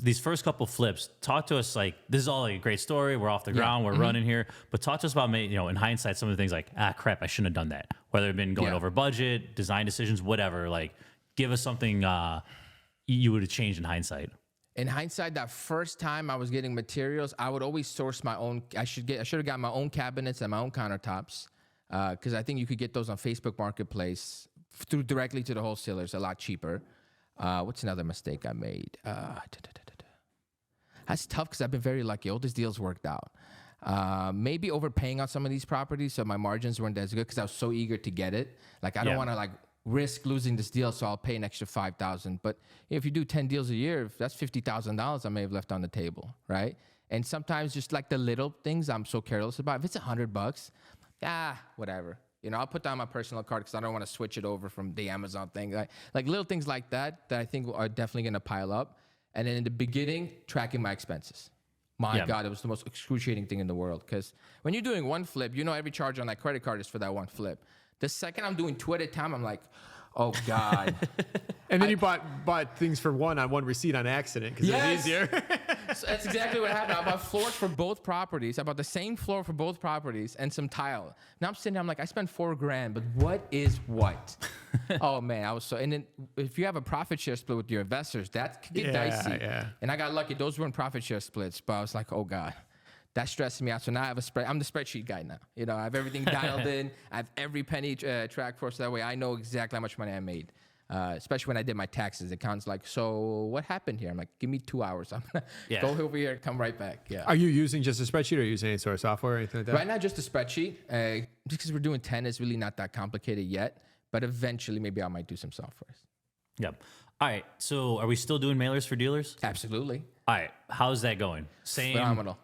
these first couple flips, talk to us like, this is all like a great story. We're off the ground. We're running here. But talk to us about, in hindsight, some of the things like, crap, I shouldn't have done that. Whether it been going over budget, design decisions, whatever. Like, give us something you would have changed in hindsight. In hindsight, that first time I was getting materials, I would always source my own. I should have got my own cabinets and my own countertops, because I think you could get those on Facebook Marketplace through directly to the wholesalers a lot cheaper. What's another mistake I made? That's tough because I've been very lucky. All these deals worked out. Maybe overpaying on some of these properties, so my margins weren't as good because I was so eager to get it. Like I don't want to like risk losing this deal, so I'll pay an extra $5,000. But if you do 10 deals a year, that's $50,000 I may have left on the table, right? And sometimes just like the little things I'm so careless about. If it's $100, whatever. I'll put down my personal card because I don't want to switch it over from the Amazon thing. Like little things like that I think are definitely going to pile up. And then in the beginning, tracking my expenses. My God, it was the most excruciating thing in the world. Because when you're doing one flip, every charge on that credit card is for that one flip. The second I'm doing two at a time, I'm like, oh God. And then you bought things for one on one receipt on accident because it's easier. So that's exactly what happened. I bought floors for both properties. I bought the same floor for both properties and some tile. Now I'm sitting there, I'm like, I spent $4,000, but what is what? Oh man, and then if you have a profit share split with your investors, that could get dicey. Yeah. And I got lucky; those weren't profit share splits. But I was like, oh God. That stressed me out. So now I have I'm the spreadsheet guy now. I have everything dialed in. I have every penny tracked for, so that way I know exactly how much money I made. Especially when I did my taxes, it counts like, so what happened here? I'm like, give me 2 hours. I'm gonna go over here, come right back. Yeah. Are you using just a spreadsheet or are you using any sort of software or anything like that? Right now, just a spreadsheet. Just because we're doing 10, it's really not that complicated yet. But eventually, maybe I might do some software. Yep. All right. So are we still doing mailers for dealers? Absolutely. All right. How's that going? Same. Phenomenal.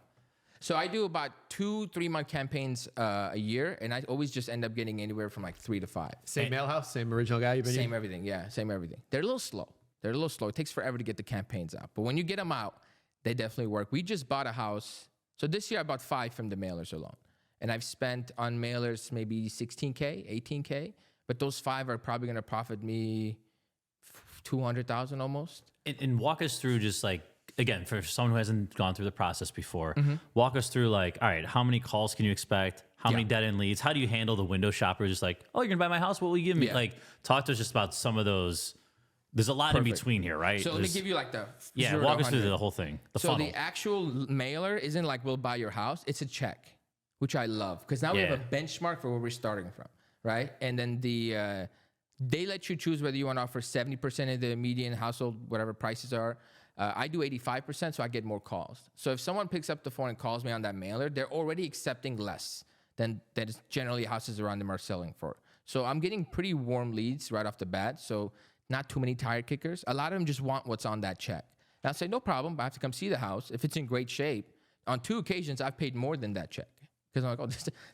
So I do about 2-3 month campaigns a year, and I always just end up getting anywhere from like 3 to 5. Same mail house, same original guy you've been Same everything, same everything. They're a little slow. It takes forever to get the campaigns out. But when you get them out, they definitely work. We just bought a house. So this year I bought 5 from the mailers alone. And I've spent on mailers maybe $16K, $18K. But those 5 are probably going to profit me $200,000 almost. And walk us through just like, again, for someone who hasn't gone through the process before, walk us through like, all right, how many calls can you expect? How many dead end leads? How do you handle the window shoppers? Just like, oh, you're gonna buy my house? What will you give me? Like, talk to us just about some of those. There's a lot in between here, right? So let me give you like the walk us through the whole thing. The funnel. The actual mailer isn't like we'll buy your house. It's a check, which I love because now we have a benchmark for where we're starting from, right? And then they let you choose whether you want to offer 70% of the median household, whatever prices are. I do 85%, so I get more calls. So if someone picks up the phone and calls me on that mailer, they're already accepting less than generally houses around them are selling for. So I'm getting pretty warm leads right off the bat. So not too many tire kickers. A lot of them just want what's on that check. And I'll say, no problem, but I have to come see the house. If it's in great shape, on 2 occasions, I've paid more than that check. Because I'm like, oh,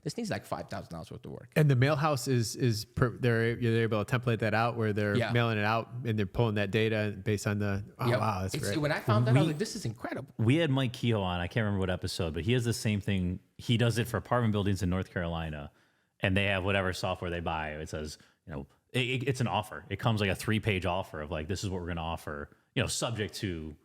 this needs like $5,000 worth of work. And the mail house they're able to template that out where they're mailing it out and they're pulling that data based on the, wow, that's great. When I found that, I was like, this is incredible. We had 𝗦𝘃𝗲𝗏 on, I can't remember what episode, but he has the same thing. He does it for apartment buildings in North Carolina, and they have whatever software they buy. It says, it's an offer. It comes like a 3-page offer of like, this is what we're going to offer, subject to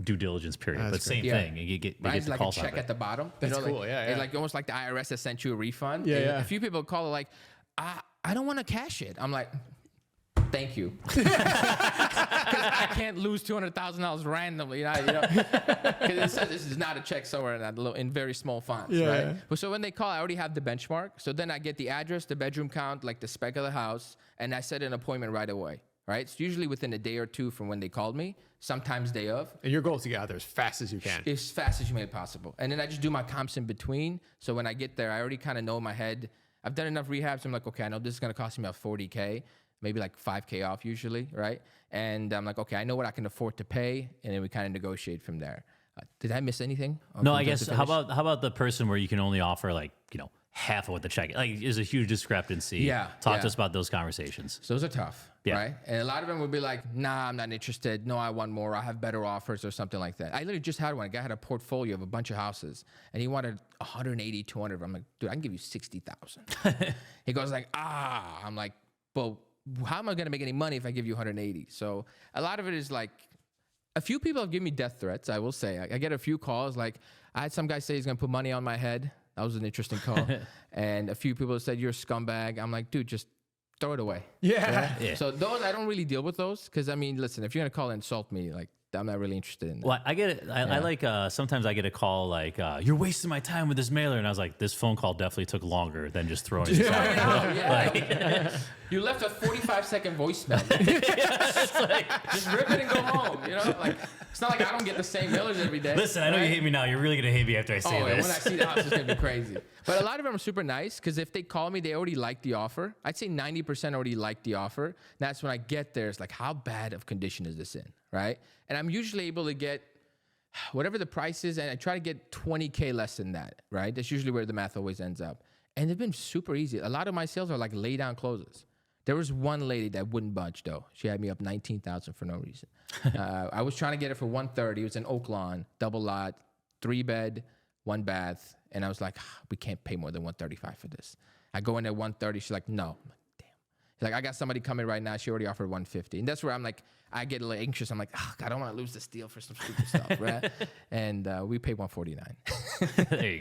due diligence period, but same thing. You get the like a check at the bottom. That's cool. It's like almost like the IRS has sent you a refund. Yeah. A few people call it like, I don't want to cash it. I'm like, thank you, because I can't lose $200,000 randomly. Because it says this is not a check somewhere in very small fonts, right? But so when they call, I already have the benchmark. So then I get the address, the bedroom count, like the spec of the house, and I set an appointment right away. Right? It's usually within a day or 2 from when they called me, sometimes day of. And your goal is to get out there as fast as you can. As fast as you make possible. And then I just do my comps in between. So when I get there, I already kind of know in my head. I've done enough rehabs. I'm like, okay, I know this is going to cost me about $40K, maybe like $5K off usually, right? And I'm like, okay, I know what I can afford to pay. And then we kind of negotiate from there. Did I miss anything? No, I guess, how about the person where you can only offer like, half of what the check is a huge discrepancy. Talk to us about those conversations. So those are tough, right? And a lot of them would be like, nah, I'm not interested. No, I want more. I have better offers or something like that. I literally just had one. A guy had a portfolio of a bunch of houses and he wanted 180, 200. I'm like, dude, I can give you 60,000. He goes like, I'm like, well, how am I going to make any money if I give you 180? So a lot of it is like, A few people have given me death threats, I will say. I get a few calls. Like, I had some guy say he's going to put money on my head. That was an interesting call. And a few people said, you're a scumbag. I'm like, dude, just throw it away. Yeah. So those, I don't really deal with those. Because, I mean, listen, if you're going to call and insult me, like, I'm not really interested in that. Well, I get it. I like, sometimes I get a call like, you're wasting my time with this mailer. And I was like, this phone call definitely took longer than just throwing it out. You left a 45-second voicemail. Just rip it and go home. You know, like, it's not like I don't get the same mailers every day. Listen, I know you hate me now. You're really going to hate me after I say this. When I see the house, it's going to be crazy. But a lot of them are super nice because if they call me, they already like the offer. I'd say 90% already like the offer. And that's when I get there. It's like, how bad of condition is this in, right? And I'm usually able to get whatever the price is, and I try to get 20K less than that, right? That's usually where the math always ends up. And they've been super easy. A lot of my sales are like lay down closes. There was one lady that wouldn't budge though. She had me up $19,000 for no reason. I was trying to get it for $130,000. It was an Oak Lawn, double lot, 3-bed, 1 bath. And I was like, we can't pay more than $135,000 for this. I go in at $130,000. She's like, no. I'm like, damn. She's like, I got somebody coming right now. She already offered $150,000. And that's where I'm like, I get a little anxious. I'm like, I don't want to lose this deal for some stupid stuff, right? And we paid $149,000. There you go.